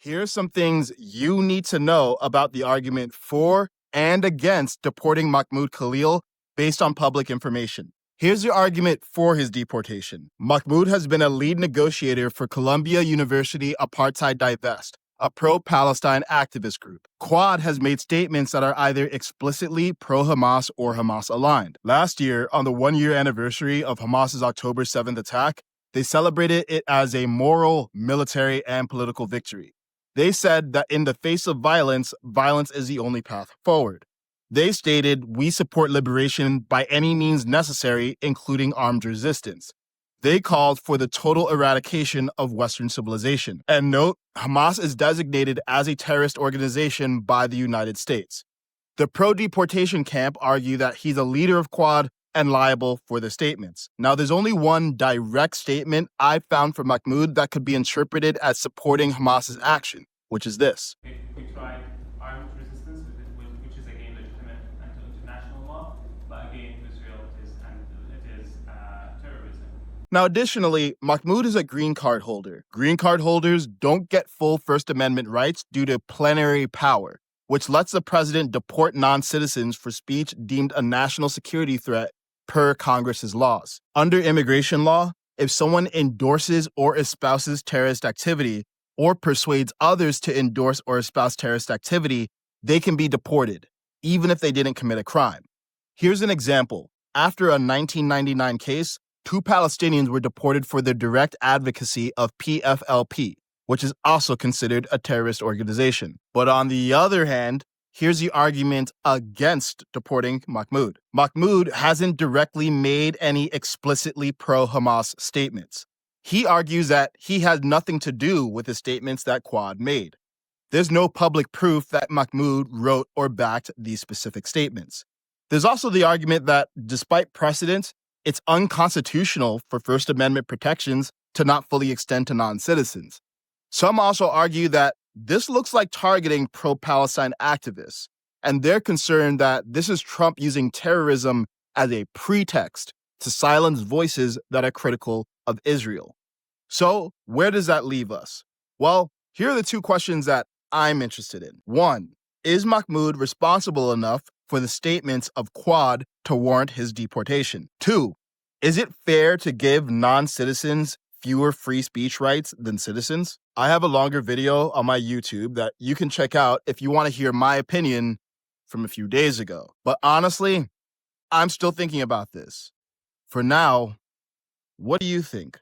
Here's some things you need to know about the argument for and against deporting Mahmoud Khalil based on public information. Here's the argument for his deportation. Mahmoud has been a lead negotiator for Columbia University Apartheid Divest, a pro-Palestine activist group. Quad has made statements that are either explicitly pro-Hamas or Hamas-aligned. Last year, on the one-year anniversary of Hamas's October 7th attack, they celebrated it as a moral, military, and political victory. They said that in the face of violence, violence is the only path forward. They stated, "We support liberation by any means necessary, including armed resistance." They called for the total eradication of Western civilization. And note, Hamas is designated as a terrorist organization by the United States. The pro-deportation camp argue that he's a leader of Quad and liable for the statements. Now, there's only one direct statement I found from Mahmoud that could be interpreted as supporting Hamas's action, which is this. We tried armed resistance, which is again legitimate under international law, but again, Israel it is terrorism. Now, additionally, Mahmoud is a green card holder. Green card holders don't get full First Amendment rights due to plenary power, which lets the president deport non-citizens for speech deemed a national security threat per Congress's laws. Under immigration law, if someone endorses or espouses terrorist activity or persuades others to endorse or espouse terrorist activity, they can be deported, even if they didn't commit a crime. Here's an example. After a 1999 case, 2 Palestinians were deported for their direct advocacy of PFLP, which is also considered a terrorist organization. But on the other hand, here's the argument against deporting Mahmoud. Mahmoud hasn't directly made any explicitly pro-Hamas statements. He argues that he had nothing to do with the statements that Quad made. There's no public proof that Mahmoud wrote or backed these specific statements. There's also the argument that, despite precedent, it's unconstitutional for First Amendment protections to not fully extend to non-citizens. Some also argue that this looks like targeting pro-Palestine activists, and they're concerned that this is Trump using terrorism as a pretext to silence voices that are critical of Israel. So, where does that leave us? Well, here are the 2 questions that I'm interested in. 1, is Mahmoud responsible enough for the statements of Quad to warrant his deportation? 2, is it fair to give non-citizens fewer free speech rights than citizens? I have a longer video on my YouTube that you can check out if you want to hear my opinion from a few days ago. But honestly, I'm still thinking about this. For now, what do you think?